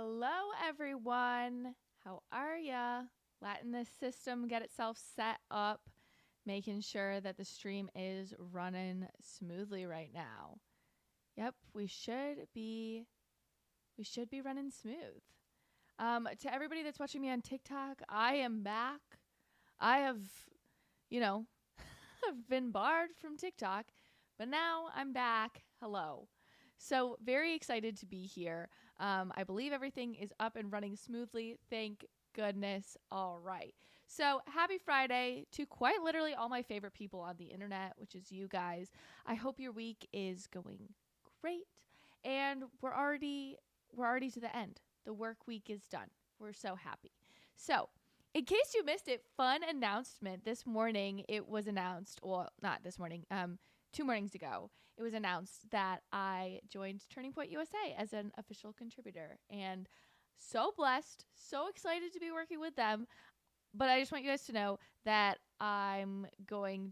Hello, everyone. How are ya? Letting this system get itself set up, making sure that the stream is running smoothly right now. Yep, we should be running smooth. To everybody that's watching me on TikTok, I am back. I have, I've been barred from TikTok, but now I'm back. Hello. So very excited to be here. I believe everything is up and running smoothly. Thank goodness. All right. So happy Friday to quite literally all my favorite people on the internet, which is you guys. I hope your week is going great. And we're already to the end. The work week is done. We're so happy. So in case you missed it, fun announcement. This morning it was announced, well, not this morning, 2 mornings ago, it was announced that I joined Turning Point USA as an official contributor. And so blessed, so excited to be working with them. But I just want you guys to know that I'm still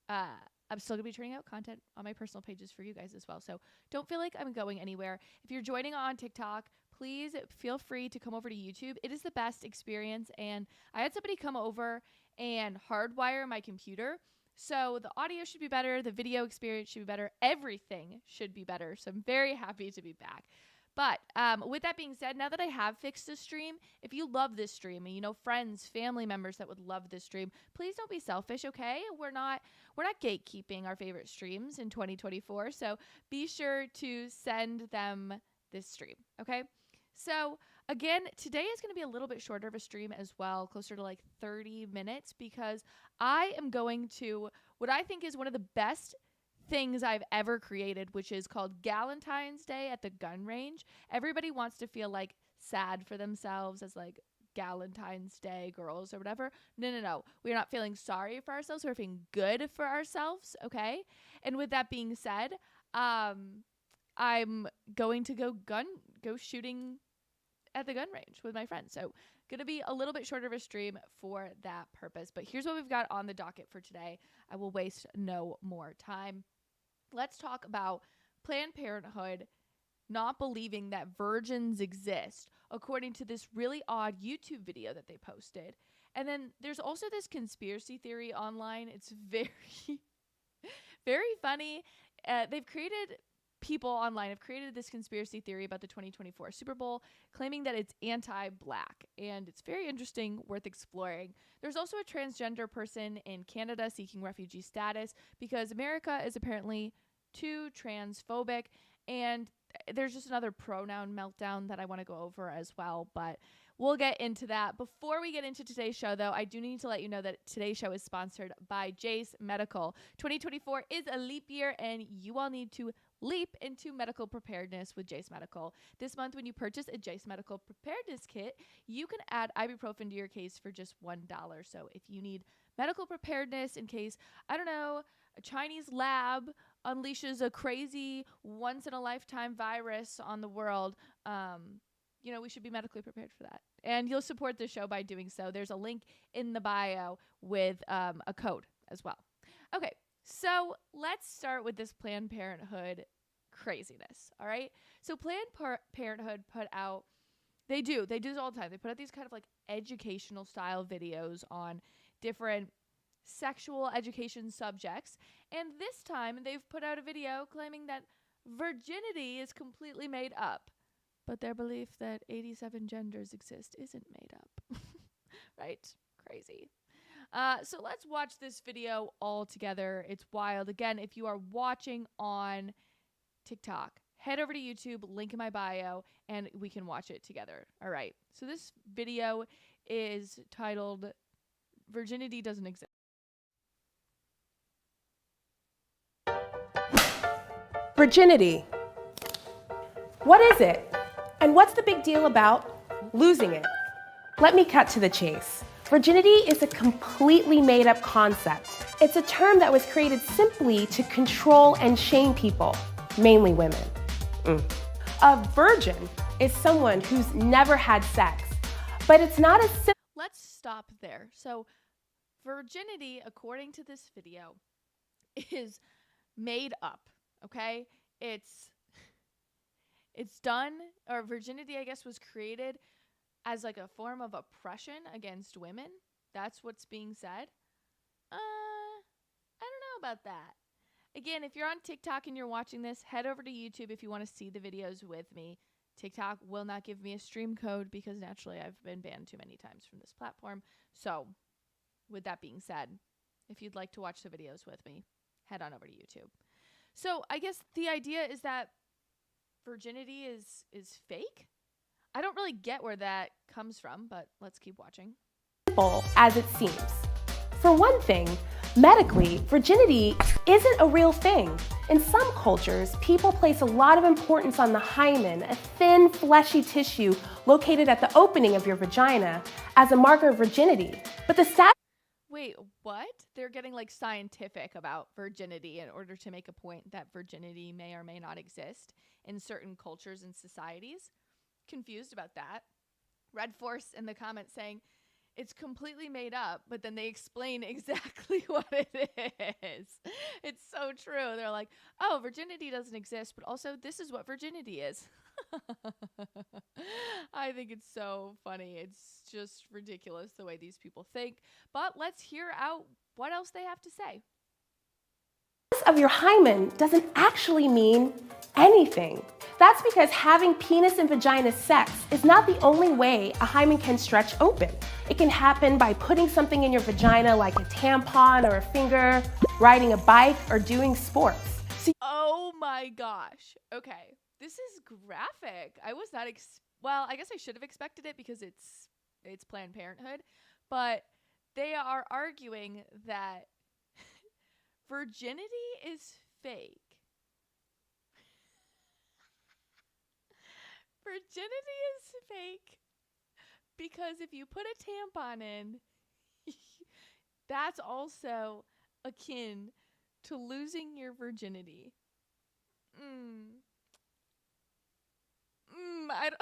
going to be turning out content on my personal pages for you guys as well. So don't feel like I'm going anywhere. If you're joining on TikTok, please feel free to come over to YouTube. It is the best experience. And I had somebody come over and hardwire my computer. So the audio should be better. The video experience should be better. Everything should be better. So I'm very happy to be back. But with that being said, now that I have fixed the stream, if you love this stream and you know friends, family members that would love this stream, please don't be selfish, okay? We're not gatekeeping our favorite streams in 2024. So be sure to send them this stream, okay? So again, today is going to be a little bit shorter of a stream as well, closer to like 30 minutes, because I am going to what I think is one of the best things I've ever created, which is called Galentine's Day at the gun range. Everybody wants to feel like sad for themselves as like Galentine's Day girls or whatever. No. We're not feeling sorry for ourselves. We're feeling good for ourselves, okay? And with that being said, I'm going to go shooting at the gun range with my friends. So gonna be a little bit shorter of a stream for that purpose. But here's what we've got on the docket for today. I will waste no more time. Let's talk about Planned Parenthood not believing that virgins exist, according to this really odd YouTube video that they posted. And then there's also this conspiracy theory online. It's very, very funny. People online have created this conspiracy theory about the 2024 Super Bowl, claiming that it's anti-black, and it's very interesting, worth exploring. There's also a transgender person in Canada seeking refugee status because America is apparently too transphobic, and there's just another pronoun meltdown that I want to go over as well, but we'll get into that. Before we get into today's show, though, I do need to let you know that today's show is sponsored by Jace Medical. 2024 is a leap year, and you all need to leap into medical preparedness with Jace Medical. This month, when you purchase a Jace Medical preparedness kit, you can add ibuprofen to your case for just $1. So if you need medical preparedness in case, I don't know, a Chinese lab unleashes a crazy once-in-a-lifetime virus on the world, we should be medically prepared for that. And you'll support the show by doing so. There's a link in the bio with a code as well. Okay, so let's start with this Planned Parenthood craziness, all right? So Planned Parenthood they do this all the time. They put out these kind of like educational style videos on different sexual education subjects. And this time they've put out a video claiming that virginity is completely made up. But their belief that 87 genders exist isn't made up. Right? Crazy. So let's watch this video all together. It's wild. Again, if you are watching on TikTok, head over to YouTube, link in my bio, and we can watch it together. All right. So this video is titled Virginity Doesn't Exist. Virginity. What is it? And what's the big deal about losing it? Let me cut to the chase. Virginity is a completely made-up concept. It's a term that was created simply to control and shame people, mainly women. A virgin is someone who's never had sex, but it's not as simple. Let's stop there. So virginity, according to this video, is made up, okay? It's It's done, or virginity, I guess, was created as like a form of oppression against women. That's what's being said. I don't know about that. Again, if you're on TikTok and you're watching this, head over to YouTube if you want to see the videos with me. TikTok will not give me a stream code because naturally I've been banned too many times from this platform. So, with that being said, if you'd like to watch the videos with me, head on over to YouTube. So, I guess the idea is that virginity is fake. I don't really get where that comes from, but let's keep watching. Simple as it seems. For one thing, medically, virginity isn't a real thing. In some cultures, people place a lot of importance on the hymen, a thin, fleshy tissue located at the opening of your vagina, as a marker of virginity. But the stat— Wait, what? They're getting like scientific about virginity in order to make a point that virginity may or may not exist in certain cultures and societies. Confused about that. Red Force in the comments saying it's completely made up, but then they explain exactly what it is. It's so true. They're like, oh, virginity doesn't exist, but also this is what virginity is. I think it's so funny. It's just ridiculous the way these people think. But let's hear out what else they have to say. of your hymen doesn't actually mean anything. That's because having penis and vagina sex is not the only way a hymen can stretch open. It can happen by putting something in your vagina like a tampon or a finger, riding a bike, or doing sports. Oh my gosh. Okay. This is graphic. I was not well, I guess I should have expected it because it's Planned Parenthood, but they are arguing that virginity is fake. Virginity is fake because if you put a tampon in, that's also akin to losing your virginity. I don't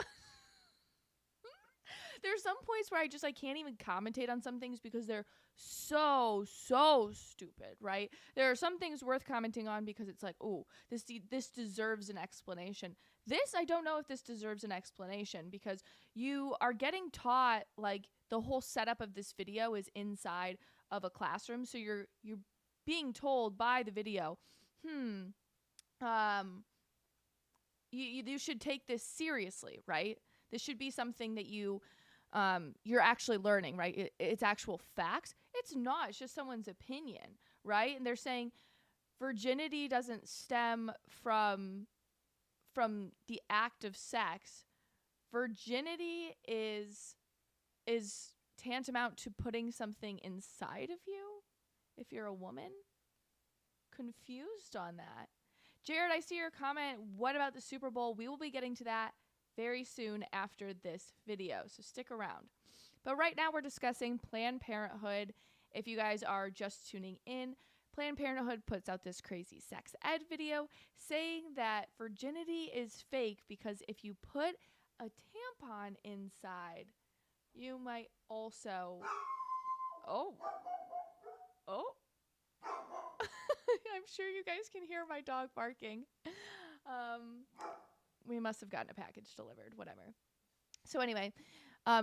There's some points where I can't even commentate on some things because they're so stupid, right? There are some things worth commenting on because it's like, oh, this deserves an explanation. This, I don't know if this deserves an explanation because you are getting taught, like, the whole setup of this video is inside of a classroom. So you're being told by the video, you should take this seriously, right? This should be something that you're actually learning, right? It's actual facts. It's not. It's just someone's opinion, right? And they're saying virginity doesn't stem from the act of sex. Virginity is tantamount to putting something inside of you if you're a woman. Confused on that. Jared, I see your comment. What about the Super Bowl? We will be getting to that very soon after this video, so stick around. But right now we're discussing Planned Parenthood. If you guys are just tuning in, Planned Parenthood puts out this crazy sex ed video saying that virginity is fake because if you put a tampon inside, you might also... Oh. I'm sure you guys can hear my dog barking. We must have gotten a package delivered, whatever. So anyway,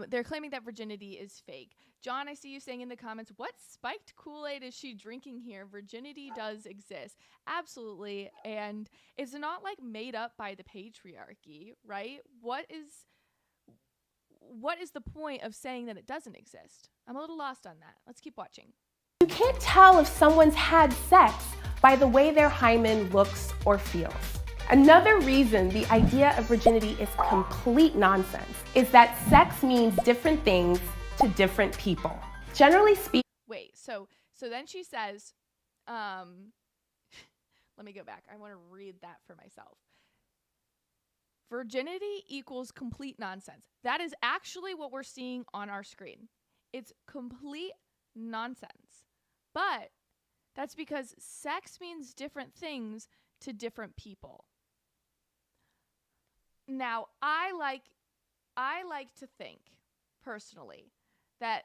they're claiming that virginity is fake. John, I see you saying in the comments, what spiked Kool-Aid is she drinking here? Virginity does exist. Absolutely. And it's not like made up by the patriarchy, right? What is the point of saying that it doesn't exist? I'm a little lost on that. Let's keep watching. You can't tell if someone's had sex by the way their hymen looks or feels. Another reason the idea of virginity is complete nonsense is that sex means different things to different people. Generally speaking— Wait, so then she says, let me go back. I want to read that for myself. Virginity equals complete nonsense. That is actually what we're seeing on our screen. It's complete nonsense. But that's because sex means different things to different people. Now, I like to think, personally, that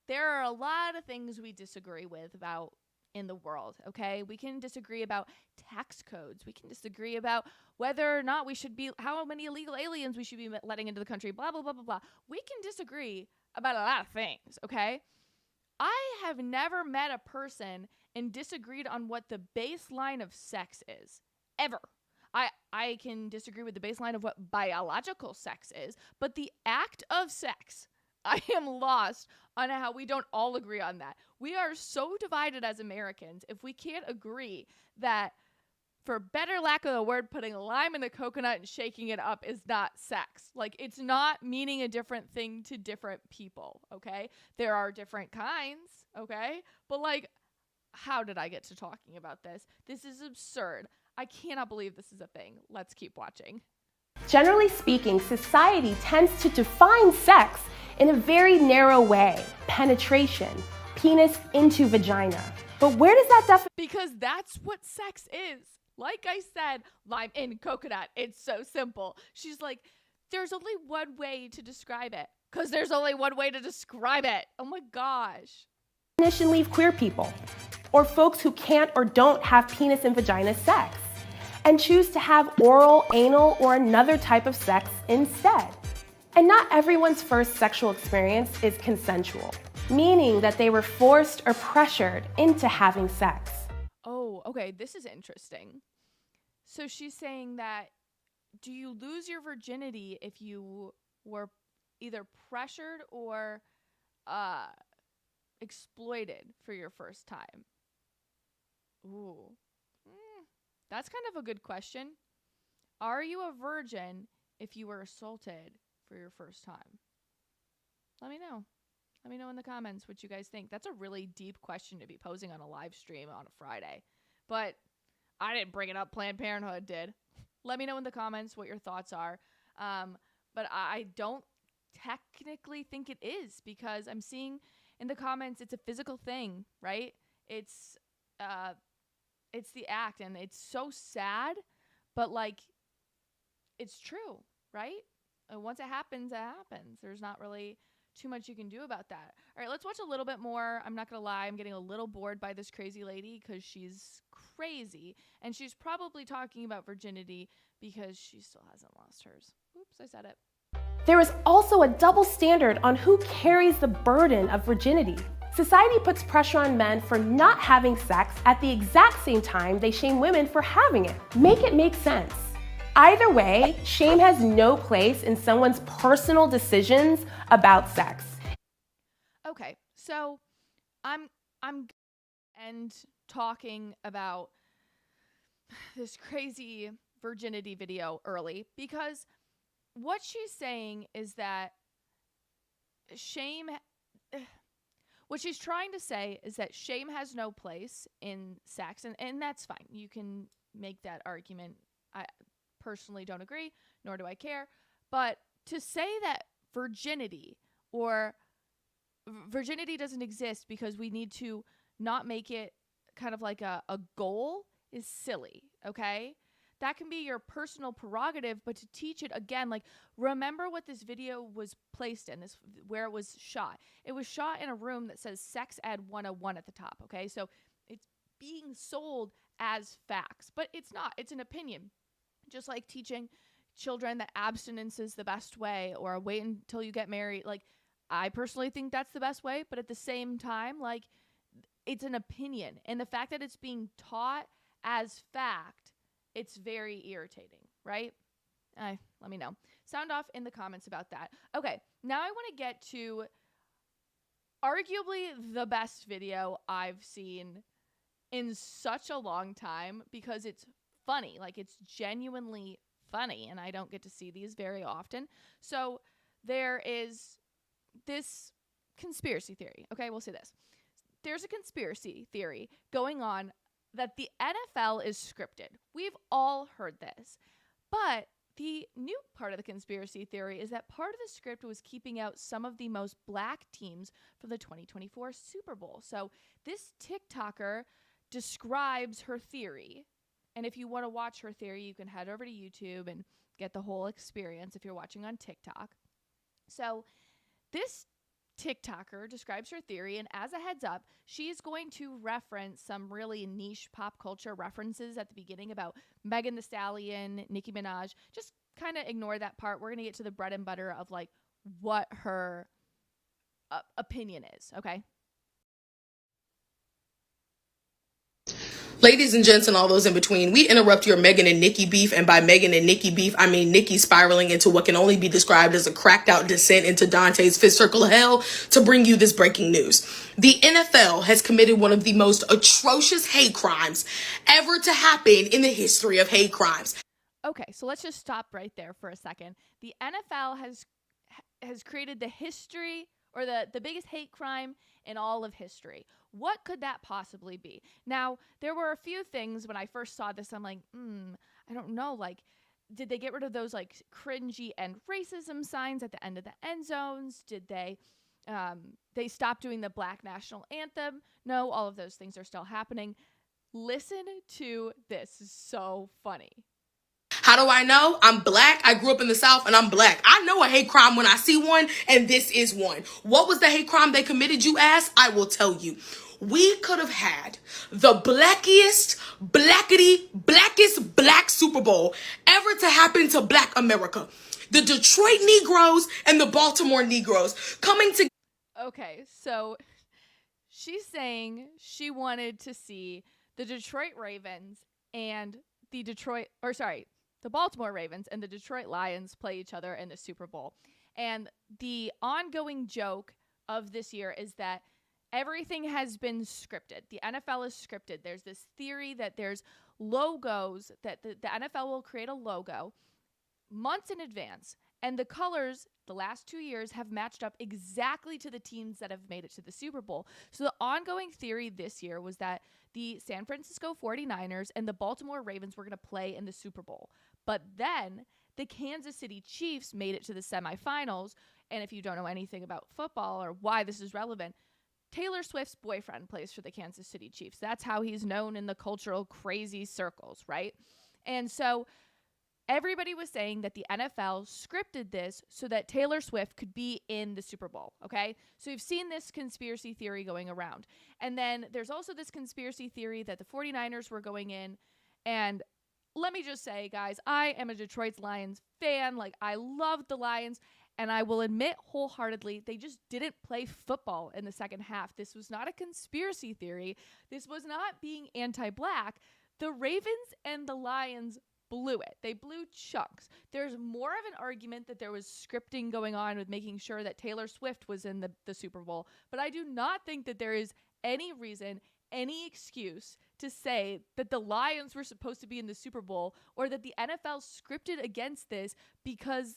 there are a lot of things we disagree with about in the world, okay? We can disagree about tax codes. We can disagree about whether or not we should be, how many illegal aliens we should be letting into the country, blah, blah, blah, blah, blah. We can disagree about a lot of things, okay? I have never met a person and disagreed on what the baseline of sex is, ever. I can disagree with the baseline of what biological sex is, but the act of sex, I am lost on how we don't all agree on that. We are so divided as Americans if we can't agree that, for better lack of a word, putting lime in a coconut and shaking it up is not sex. Like, it's not meaning a different thing to different people, okay? There are different kinds, okay? But, like, how did I get to talking about this? This is absurd. I cannot believe this is a thing. Let's keep watching. Generally speaking, society tends to define sex in a very narrow way. Penetration, penis into vagina. But where does that definition? Because that's what sex is. Like I said, lime in coconut. It's so simple. She's like, there's only one way to describe it. Because there's only one way to describe it. Oh my gosh. Definition leave queer people, or folks who can't or don't have penis and vagina sex, and choose to have oral, anal, or another type of sex instead. And not everyone's first sexual experience is consensual, meaning that they were forced or pressured into having sex. Oh, okay, this is interesting. So she's saying that, do you lose your virginity if you were either pressured or exploited for your first time? Ooh. That's kind of a good question. Are you a virgin if you were assaulted for your first time? Let me know. Let me know in the comments what you guys think. That's a really deep question to be posing on a live stream on a Friday. But I didn't bring it up. Planned Parenthood did. Let me know in the comments what your thoughts are. But I don't technically think it is, because I'm seeing in the comments it's a physical thing, right? It's the act, and it's so sad, but like, it's true, right? And once it happens, it happens. There's not really too much you can do about that. All right, let's watch a little bit more. I'm not gonna lie, I'm getting a little bored by this crazy lady because she's crazy, and she's probably talking about virginity because she still hasn't lost hers. Oops, I said it. There is also a double standard on who carries the burden of virginity. Society puts pressure on men for not having sex at the exact same time they shame women for having it. Make it make sense. Either way, shame has no place in someone's personal decisions about sex. Okay, so I'm and talking about this crazy virginity video early, because what she's saying is that what she's trying to say is that shame has no place in sex, and that's fine. You can make that argument. I personally don't agree, nor do I care. But to say that virginity doesn't exist because we need to not make it kind of like a goal is silly, okay? That can be your personal prerogative, but to teach it again, like, remember what this video was placed in, this where it was shot. It was shot in a room that says Sex Ed 101 at the top, okay? So it's being sold as facts, but it's not. It's an opinion. Just like teaching children that abstinence is the best way, or wait until you get married. Like, I personally think that's the best way, but at the same time, like, it's an opinion. And the fact that it's being taught as fact, it's very irritating, right? Let me know. Sound off in the comments about that. Okay, now I want to get to arguably the best video I've seen in such a long time, because it's funny. Like, it's genuinely funny, and I don't get to see these very often. So there is this conspiracy theory. Okay, we'll say this. There's a conspiracy theory going on that the NFL is scripted. We've all heard this. But the new part of the conspiracy theory is that part of the script was keeping out some of the most black teams from the 2024 Super Bowl. So this TikToker describes her theory. And if you want to watch her theory, you can head over to YouTube and get the whole experience if you're watching on TikTok. So this TikToker describes her theory, and as a heads up, she's going to reference some really niche pop culture references at the beginning about Megan Thee Stallion, Nicki Minaj. Just kind of ignore that part. We're going to get to the bread and butter of like what her opinion is, okay? Ladies and gents and all those in between, we interrupt your Megan and Nicki beef, and by Megan and Nicki beef, I mean Nicki spiraling into what can only be described as a cracked out descent into Dante's fifth circle of hell, to bring you this breaking news. The NFL has committed one of the most atrocious hate crimes ever to happen in the history of hate crimes. Okay, so let's just stop right there for a second. The NFL has created the history, or the biggest hate crime in all of history. What could that possibly be? Now, there were a few things when I first saw this. I'm like, I don't know. Like, did they get rid of those like cringy end racism signs at the end of the end zones? Did they stop doing the Black national anthem? No, all of those things are still happening. Listen to this. It's so funny. How do I know? I'm Black. I grew up in the South and I'm Black. I know a hate crime when I see one, and this is one. What was the hate crime they committed, you ask? I will tell you. We could have had the blackest black Super Bowl ever to happen to Black America. The Detroit Negroes and the Baltimore Negroes coming together. Okay, so she's saying she wanted to see the Detroit Ravens and the Baltimore Ravens and the Detroit Lions play each other in the Super Bowl. And the ongoing joke of this year is that everything has been scripted. The NFL is scripted. There's this theory that there's logos, that the NFL will create a logo months in advance. And the colors the last 2 years have matched up exactly to the teams that have made it to the Super Bowl. So the ongoing theory this year was that the San Francisco 49ers and the Baltimore Ravens were going to play in the Super Bowl. But then the Kansas City Chiefs made it to the semifinals. And if you don't know anything about football or why this is relevant, Taylor Swift's boyfriend plays for the Kansas City Chiefs. That's how he's known in the cultural crazy circles, right? And so everybody was saying that the NFL scripted this so that Taylor Swift could be in the Super Bowl, okay? So you've seen this conspiracy theory going around. And then there's also this conspiracy theory that the 49ers were going in. And let me just say, guys, I am a Detroit Lions fan. Like, I love the Lions. And I will admit wholeheartedly, they just didn't play football in the second half. This was not a conspiracy theory. This was not being anti-Black. The Ravens and the Lions blew it. They blew chunks. There's more of an argument that there was scripting going on with making sure that Taylor Swift was in the Super Bowl. But I do not think that there is any reason, any excuse to say that the Lions were supposed to be in the Super Bowl, or that the NFL scripted against this because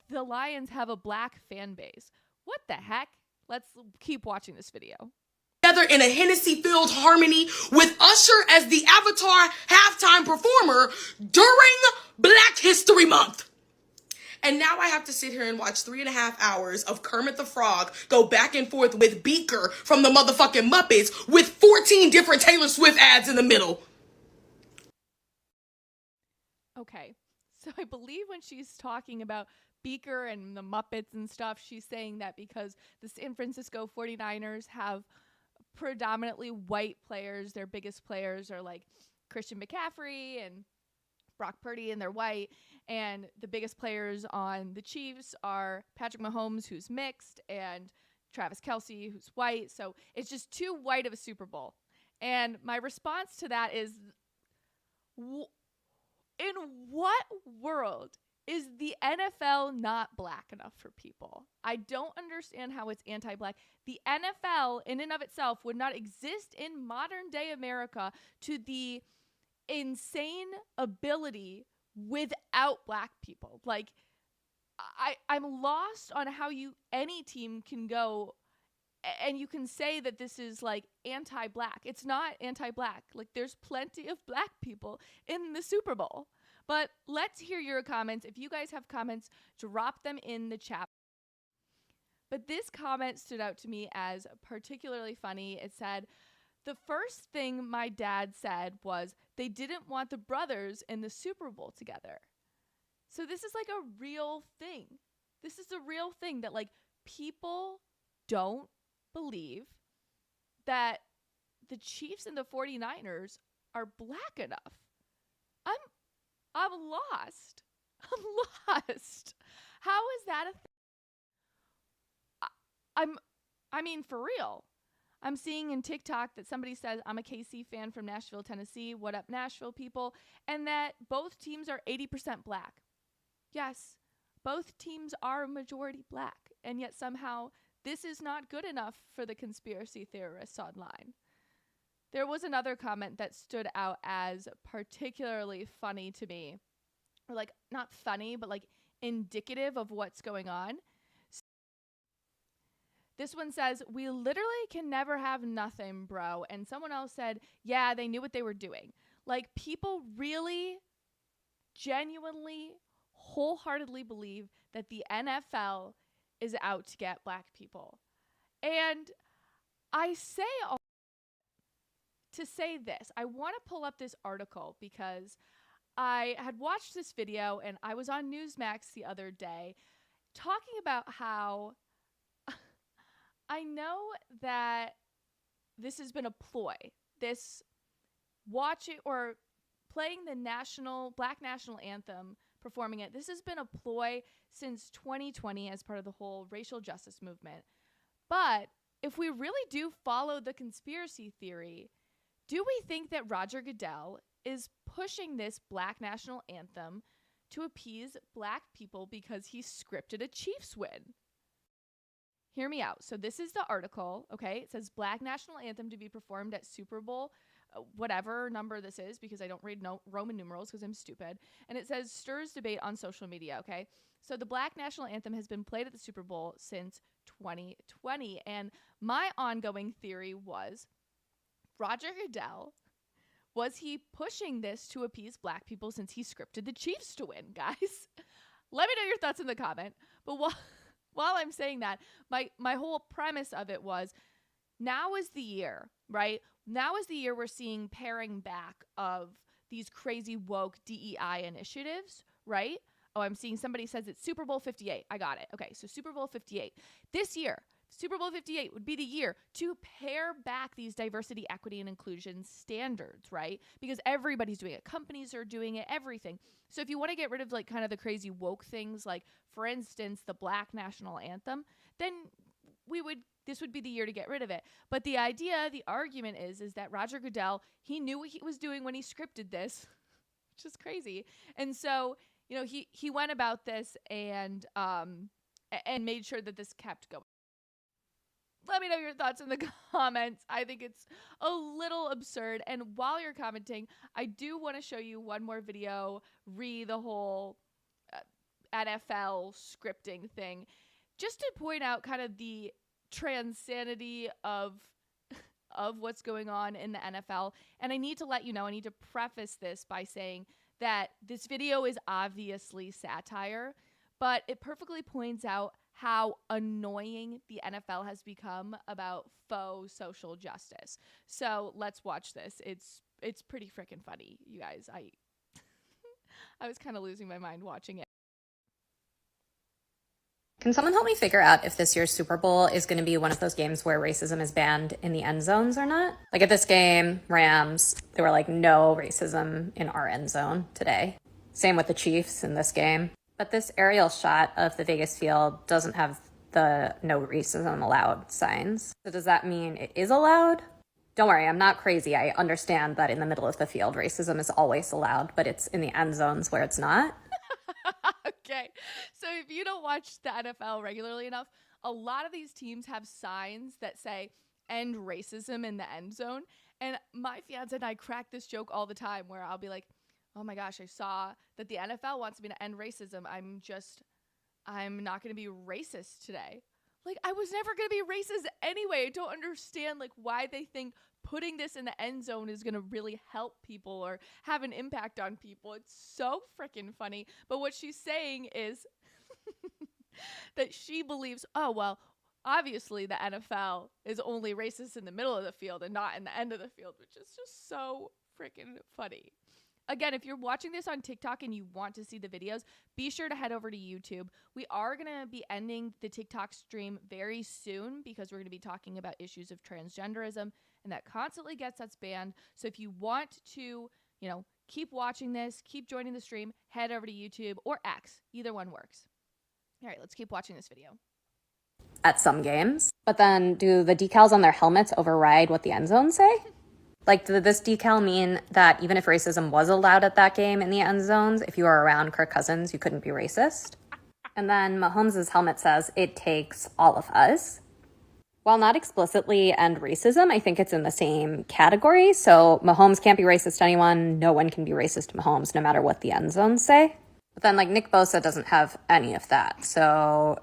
the Lions have a Black fan base. What the heck? Let's keep watching this video. Together in a Hennessy-filled harmony with Usher as the Avatar halftime performer during Black History Month. And now I have to sit here and watch 3.5 hours of Kermit the Frog go back and forth with Beaker from the motherfucking Muppets with 14 different Taylor Swift ads in the middle. Okay, so I believe when she's talking about Beaker and the Muppets and stuff, she's saying that because the San Francisco 49ers have predominantly white players. Their biggest players are like Christian McCaffrey and Brock Purdy, and they're white. And the biggest players on the Chiefs are Patrick Mahomes, who's mixed, and Travis Kelce, who's white. So it's just too white of a Super Bowl. And my response to that is, in what world is the NFL not Black enough for people? I don't understand how it's anti-Black. The NFL in and of itself would not exist in modern day America to the insane ability without Black people. Like, I'm lost on how any team can go and you can say that this is like anti-Black. It's not anti-Black. Like, there's plenty of Black people in the Super Bowl. But let's hear your comments. If you guys have comments, drop them in the chat. But this comment stood out to me as particularly funny. It said, the first thing my dad said was they didn't want the brothers in the Super Bowl together. So this is like a real thing. This is a real thing that like people don't believe that the Chiefs and the 49ers are black enough. I'm lost. I'm lost. How is that a thing? I mean, for real. I'm seeing in TikTok that somebody says, I'm a KC fan from Nashville, Tennessee. What up, Nashville people? And that both teams are 80% black. Yes, both teams are majority black. And yet somehow this is not good enough for the conspiracy theorists online. There was another comment that stood out as particularly funny to me. Or like, not funny, but like indicative of what's going on. This one says, we literally can never have nothing, bro. And someone else said, yeah, they knew what they were doing. Like, people really genuinely, wholeheartedly believe that the NFL is out to get black people. And I say all to say this. I want to pull up this article because I had watched this video and I was on Newsmax the other day talking about how I know that this has been a ploy. This watching or playing the black national anthem, performing it. This has been a ploy since 2020 as part of the whole racial justice movement. But if we really do follow the conspiracy theory, do we think that Roger Goodell is pushing this black national anthem to appease black people because he scripted a Chiefs win? Hear me out. So this is the article, okay? It says black national anthem to be performed at Super Bowl, whatever number this is, because I don't read Roman numerals because I'm stupid. And it says stirs debate on social media, okay? So the black national anthem has been played at the Super Bowl since 2020. And my ongoing theory was Roger Goodell, was he pushing this to appease black people since he scripted the Chiefs to win, guys? Let me know your thoughts in the comment. But while I'm saying that, my whole premise of it was now is the year, right? Now is the year we're seeing paring back of these crazy woke DEI initiatives, right? Oh, I'm seeing somebody says it's Super Bowl 58. I got it. Okay, so Super Bowl 58. This year, Super Bowl 58 would be the year to pare back these diversity, equity, and inclusion standards, right? Because everybody's doing it. Companies are doing it, everything. So if you want to get rid of like kind of the crazy woke things, like for instance, the black national anthem, then this would be the year to get rid of it. But the argument is that Roger Goodell, he knew what he was doing when he scripted this, which is crazy. And so, you know, he went about this and made sure that this kept going. Let me know your thoughts in the comments. I think it's a little absurd. And while you're commenting, I do want to show you one more video, the whole NFL scripting thing, just to point out kind of the transanity of what's going on in the NFL. And I need to let you know, I need to preface this by saying that this video is obviously satire, but it perfectly points out how annoying the NFL has become about faux social justice. So let's watch this. It's pretty freaking funny, you guys. I was kind of losing my mind watching it. Can someone help me figure out if this year's Super Bowl is going to be one of those games where racism is banned in the end zones or not? Like at this game, Rams, there were like no racism in our end zone today. Same with the Chiefs in this game. But this aerial shot of the Vegas field doesn't have the no racism allowed signs. So does that mean it is allowed? Don't worry, I'm not crazy. I understand that in the middle of the field, racism is always allowed, but it's in the end zones where it's not. Okay, so if you don't watch the NFL regularly enough, a lot of these teams have signs that say end racism in the end zone. And my fiance and I crack this joke all the time where I'll be like, oh my gosh, I saw that the NFL wants me to end racism. I'm not going to be racist today. Like, I was never going to be racist anyway. I don't understand, like, why they think putting this in the end zone is going to really help people or have an impact on people. It's so freaking funny. But what she's saying is that she believes, oh, well, obviously the NFL is only racist in the middle of the field and not in the end of the field, which is just so freaking funny. again, if you're watching this on TikTok and you want to see the videos, be sure to head over to YouTube. We are going to be ending the TikTok stream very soon because we're going to be talking about issues of transgenderism, and that constantly gets us banned. So if you want to, keep watching this, keep joining the stream, head over to YouTube or X. Either one works. All right, let's keep watching this video. At some games. But then do the decals on their helmets override what the end zones say? Like, did this decal mean that even if racism was allowed at that game in the end zones, if you were around Kirk Cousins, you couldn't be racist? And then Mahomes' helmet says, "It takes all of us." While not explicitly end racism, I think it's in the same category. So Mahomes can't be racist to anyone. No one can be racist to Mahomes, no matter what the end zones say. But then, like, Nick Bosa doesn't have any of that. So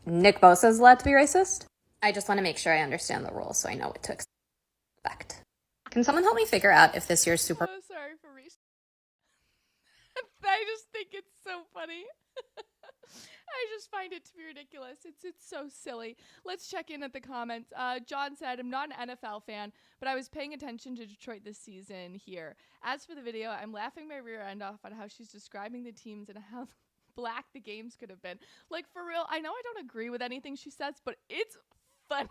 Nick Bosa is allowed to be racist? I just want to make sure I understand the rules so I know what to expect. Can someone help me figure out if this year's Super... Oh, sorry for I just think it's so funny. I just find it to be ridiculous. It's so silly. Let's check in at the comments. John said, "I'm not an NFL fan, but I was paying attention to Detroit this season here. As for the video, I'm laughing my rear end off on how she's describing the teams and how black the games could have been." Like, for real, I know I don't agree with anything she says, but it's funny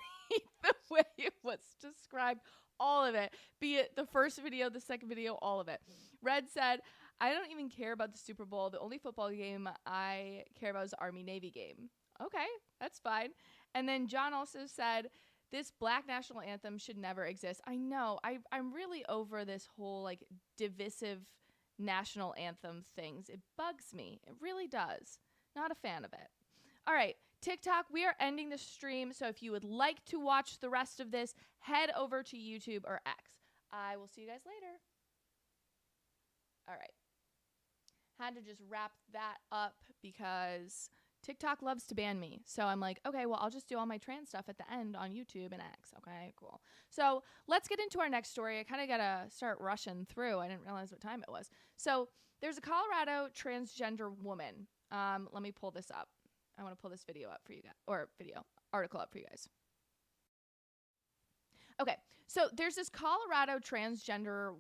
the way it was described. All of it. Be it the first video, the second video, all of it. Red said, "I don't even care about the Super Bowl. The only football game I care about is the Army-Navy game." Okay, that's fine. And then John also said, "This black national anthem should never exist." I know. I'm really over this whole, like, divisive national anthem things. It bugs me. It really does. Not a fan of it. All right. TikTok, we are ending the stream, so if you would like to watch the rest of this, head over to YouTube or X. I will see you guys later. All right. Had to just wrap that up because TikTok loves to ban me. So I'm like, okay, well, I'll just do all my trans stuff at the end on YouTube and X. Okay, cool. So let's get into our next story. I kind of got to start rushing through. I didn't realize what time it was. So there's a Colorado transgender woman. Let me pull this up. I want to pull this video up for you guys, article up for you guys. Okay, so there's this Colorado transgender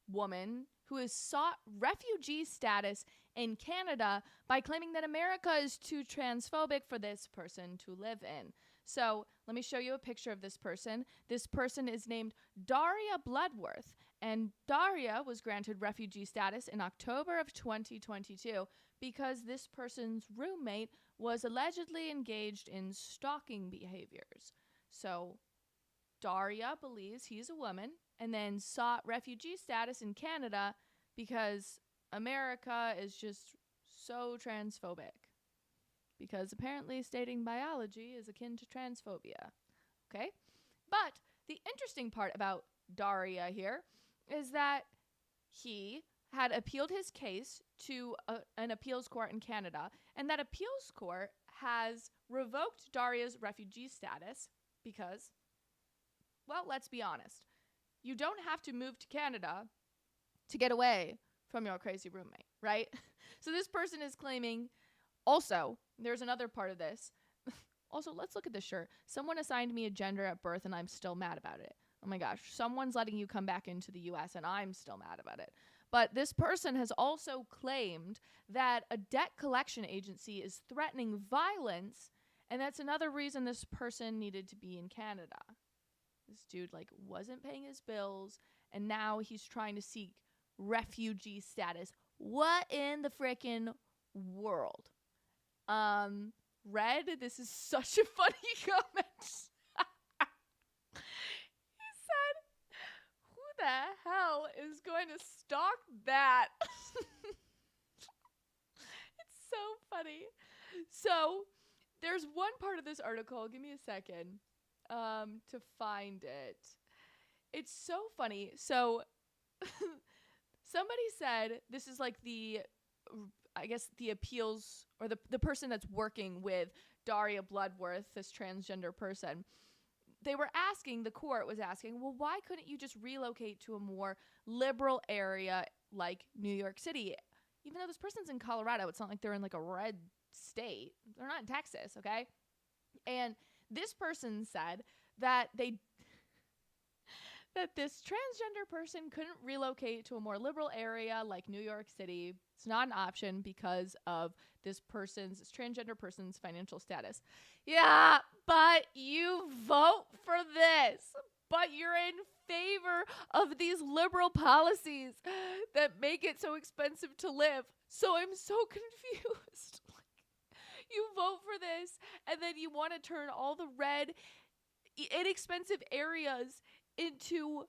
woman who has sought refugee status in Canada by claiming that America is too transphobic for this person to live in. So let me show you a picture of this person. This person is named Daria Bloodworth, and Daria was granted refugee status in October of 2022 because this person's roommate was allegedly engaged in stalking behaviors. So Daria believes he's a woman and then sought refugee status in Canada because America is just so transphobic. Because apparently studying biology is akin to transphobia. Okay? But the interesting part about Daria here is that he had appealed his case to an appeals court in Canada, and that appeals court has revoked Daria's refugee status because, well, let's be honest. You don't have to move to Canada to get away from your crazy roommate, right? So this person is claiming, also, there's another part of this. Also, let's look at this shirt. Someone assigned me a gender at birth and I'm still mad about it. Oh my gosh, someone's letting you come back into the US and I'm still mad about it. But this person has also claimed that a debt collection agency is threatening violence, and that's another reason this person needed to be in Canada. This dude, like, wasn't paying his bills, and now he's trying to seek refugee status. What in the frickin' world? Red, this is such a funny comment. He said, "Who the hell is going to stalk that?" It's so funny. So there's one part of this article. Give me a second to find it. It's so funny. So somebody said, this is like the appeals, or the person that's working with Daria Bloodworth, this transgender person. The court was asking, well, why couldn't you just relocate to a more liberal area like New York City? Even though this person's in Colorado, it's not like they're in like a red state. They're not in Texas, okay? And this person said that that this transgender person couldn't relocate to a more liberal area like New York City. It's not an option because of this transgender person's financial status. Yeah, but you vote for this. But you're in favor of these liberal policies that make it so expensive to live. So I'm so confused. You vote for this, and then you want to turn all the red, inexpensive areas into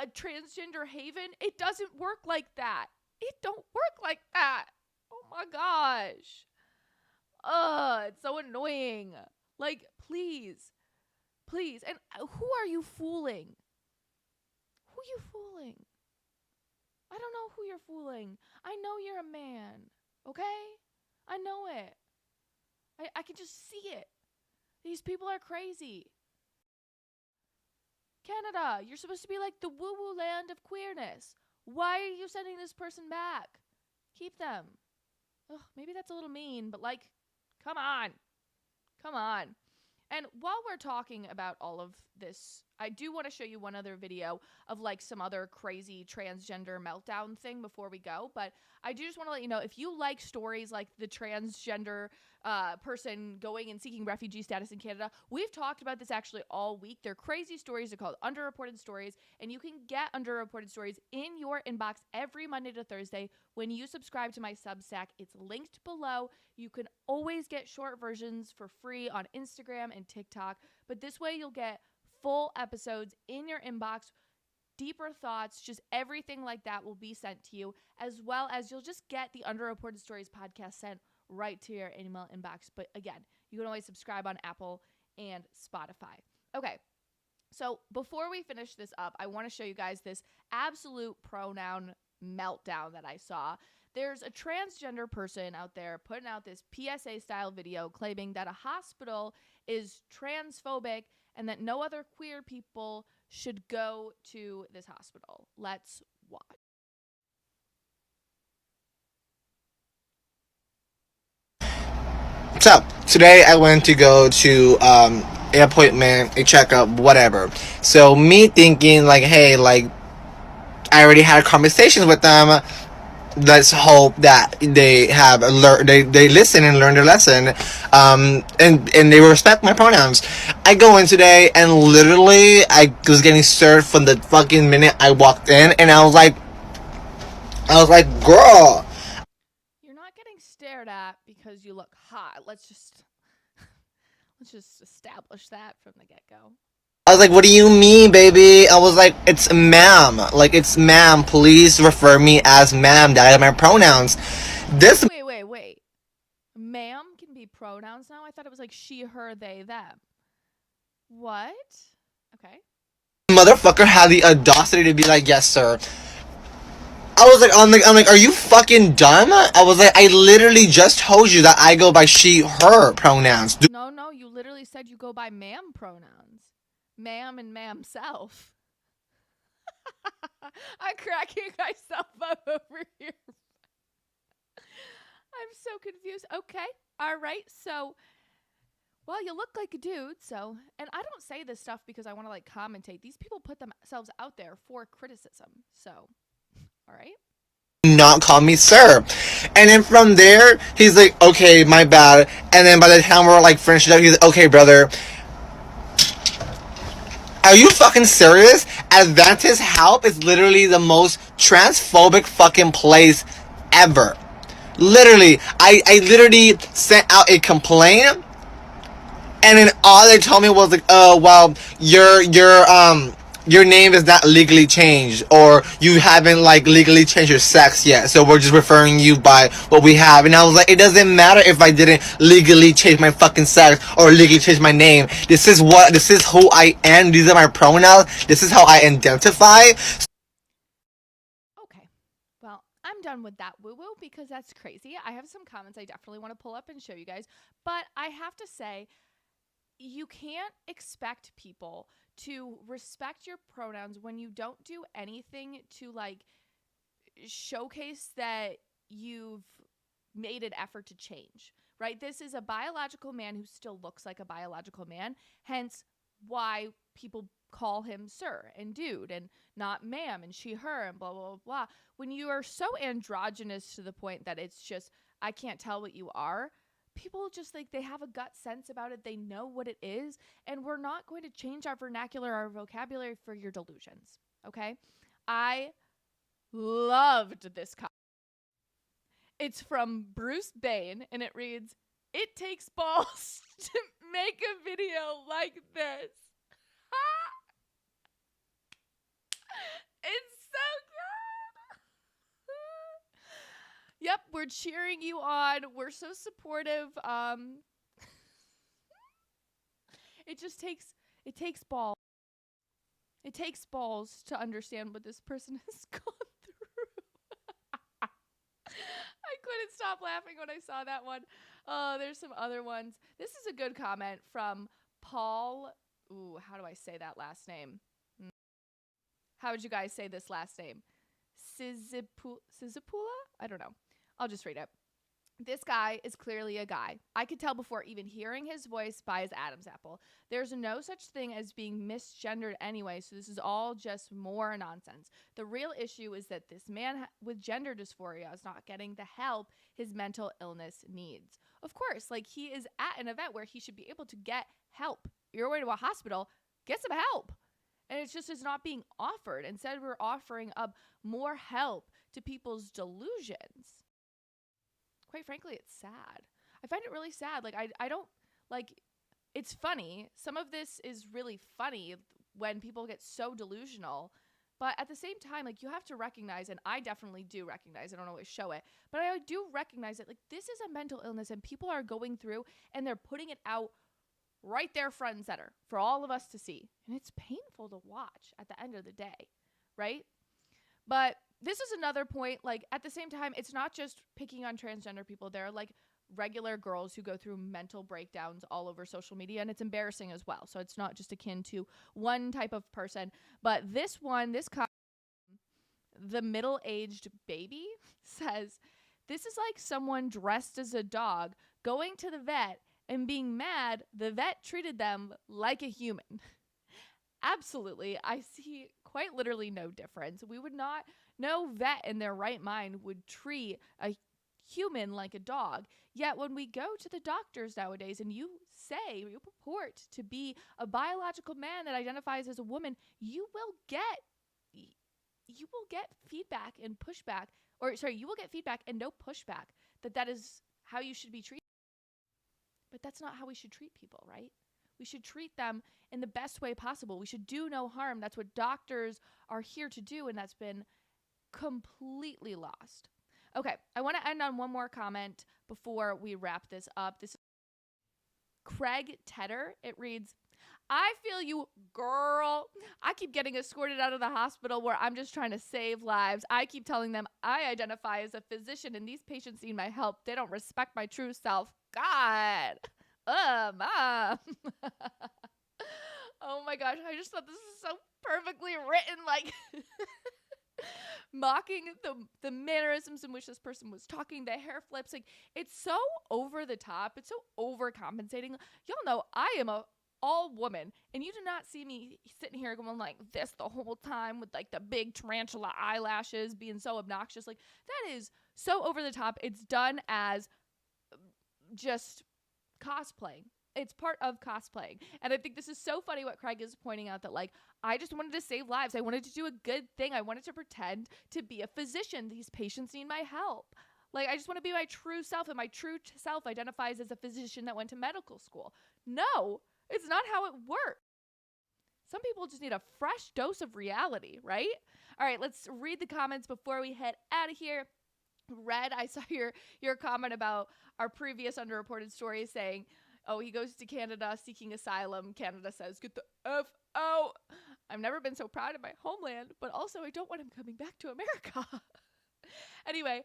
a transgender haven. It doesn't work like that. It don't work like that. Oh my gosh. It's so annoying. Like, please. And who are you fooling? Who you fooling? I don't know who you're fooling. I know you're a man, okay? I know it. I can just see it. These people are crazy. Canada, you're supposed to be like the woo-woo land of queerness. Why are you sending this person back? Keep them. Ugh, maybe that's a little mean, but like, come on. And while we're talking about all of this, I do want to show you one other video of like some other crazy transgender meltdown thing before we go. But I do just want to let you know, if you like stories like the transgender person going and seeking refugee status in Canada, we've talked about this actually all week. They're crazy stories. They're called underreported stories. And you can get underreported stories in your inbox every Monday to Thursday when you subscribe to my Substack. It's linked below. You can always get short versions for free on Instagram and TikTok. But this way you'll get full episodes in your inbox, deeper thoughts, just everything like that will be sent to you, as well as you'll just get the Underreported Stories podcast sent right to your email inbox. But again, you can always subscribe on Apple and Spotify. Okay, so before we finish this up, I want to show you guys this absolute pronoun meltdown that I saw. There's a transgender person out there putting out this PSA style video claiming that a hospital is transphobic and that no other queer people should go to this hospital. Let's watch. So, today I went to go to an appointment, a checkup, whatever. So, me thinking, like, hey, like, I already had conversations with them. Let's hope that they have they listen and learn their lesson, and they respect my pronouns. I go in today, and literally, I was getting served from the fucking minute I walked in, and I was like, girl. You're not getting stared at because you look hot. Let's just establish that from the get-go. I was like, what do you mean, baby? I was like, it's ma'am. Like, it's ma'am. Please refer me as ma'am. That are my pronouns. This Wait. Ma'am can be pronouns now? I thought it was like she, her, they, them. What? Okay. motherfucker had the audacity to be like, yes, sir. I was like, I'm like, are you fucking dumb? I was like, I literally just told you that I go by she, her pronouns. No, you literally said you go by ma'am pronouns. Ma'am and ma'am self. I'm cracking myself up over here. I'm so confused. Okay. All right. So, well, you look like a dude. So, and I don't say this stuff because I want to like commentate. These people put themselves out there for criticism. So, all right. Not call me sir. And then from there, he's like, okay, my bad. And then by the time we're like finished up, he's like, okay, brother. Are you fucking serious? Advantage Help is literally the most transphobic fucking place ever. Literally, I literally sent out a complaint, and then all they told me was like, oh, well, your name is not legally changed, or you haven't like legally changed your sex yet, so we're just referring you by what we have. And I was like, it doesn't matter if I didn't legally change my fucking sex or legally change my name. This is who I am. These are my pronouns. This is how I identify. Okay. Well, I'm done with that woo-woo because that's crazy. I have some comments I definitely want to pull up and show you guys. But I have to say, you can't expect people to respect your pronouns when you don't do anything to like showcase that you've made an effort to change, right? This is a biological man who still looks like a biological man, hence why people call him sir and dude and not ma'am and she, her, and blah, blah, blah, blah. When you are so androgynous to the point that it's just, I can't tell what you are, people just like, they have a gut sense about it. They know what it is. And we're not going to change our vernacular, our vocabulary for your delusions. Okay. I loved this comment. It's from Bruce Bain and it reads, "It takes balls to make a video like this." It's so good. Yep, we're cheering you on. We're so supportive. It takes balls. It takes balls to understand what this person has gone through. I couldn't stop laughing when I saw that one. Oh, there's some other ones. This is a good comment from Paul. Ooh, how do I say that last name? How would you guys say this last name? Sizipula? I don't know. I'll just read it. This guy is clearly a guy. I could tell before even hearing his voice by his Adam's apple. There's no such thing as being misgendered anyway, so this is all just more nonsense. The real issue is that this man with gender dysphoria is not getting the help his mental illness needs. Of course, like he is at an event where he should be able to get help. You're going to a hospital, get some help. And it's just, it's not being offered. Instead, we're offering up more help to people's delusions. Quite frankly, it's sad. I find it really sad. Like, I don't, like, it's funny. Some of this is really funny when people get so delusional. But at the same time, like, you have to recognize, and I definitely do recognize, I don't always show it, but I do recognize that, like, this is a mental illness and people are going through and they're putting it out right there front and center for all of us to see. And it's painful to watch at the end of the day, right? But this is another point, like, at the same time, it's not just picking on transgender people. There are, like, regular girls who go through mental breakdowns all over social media, and it's embarrassing as well. So it's not just akin to one type of person. But this one, the middle-aged baby says, "This is like someone dressed as a dog going to the vet and being mad the vet treated them like a human." Absolutely. I see quite literally no difference. We would not, no vet in their right mind would treat a human like a dog. Yet when we go to the doctors nowadays and you purport to be a biological man that identifies as a woman, you will get feedback and pushback, you will get feedback and no pushback that is how you should be treated. But that's not how we should treat people, right? We should treat them in the best way possible. We should do no harm. That's what doctors are here to do, and that's been completely lost. Okay, I want to end on one more comment before we wrap this up. This is Craig Tedder. It reads, "I feel you, girl. I keep getting escorted out of the hospital where I'm just trying to save lives. I keep telling them I identify as a physician and these patients need my help. They don't respect my true self. God. Mom." Oh my gosh, I just thought this is so perfectly written, like mocking the mannerisms in which this person was talking, the hair flips. Like, it's so over the top. It's so overcompensating. Y'all know I am a all woman, and you do not see me sitting here going like this the whole time with like the big tarantula eyelashes being so obnoxious. Like, that is so over the top. It's done as just cosplaying. It's part of cosplaying. And I think this is so funny what Craig is pointing out, that like, I just wanted to save lives. I wanted to do a good thing. I wanted to pretend to be a physician. These patients need my help. Like, I just want to be my true self, and my true self identifies as a physician that went to medical school. No, it's not how it works. Some people just need a fresh dose of reality, right? All right, let's read the comments before we head out of here. Red, I saw your comment about our previous underreported story saying, oh, he goes to Canada seeking asylum. Canada says, "Get the F out." I've never been so proud of my homeland, but also I don't want him coming back to America. Anyway,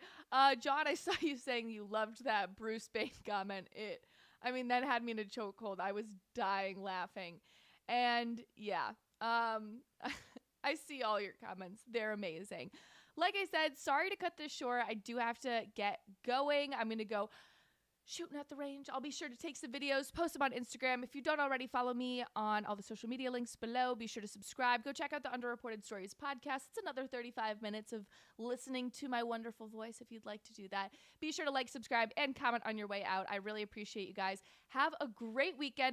John, I saw you saying you loved that Bruce Bain comment. That had me in a chokehold. I was dying laughing. And yeah, I see all your comments. They're amazing. Like I said, sorry to cut this short. I do have to get going. I'm going to go shooting at the range. I'll be sure to take some videos, post them on Instagram. If you don't already follow me on all the social media links below, be sure to subscribe. Go check out the Underreported Stories podcast. It's another 35 minutes of listening to my wonderful voice if you'd like to do that. Be sure to like, subscribe, and comment on your way out. I really appreciate you guys. Have a great weekend.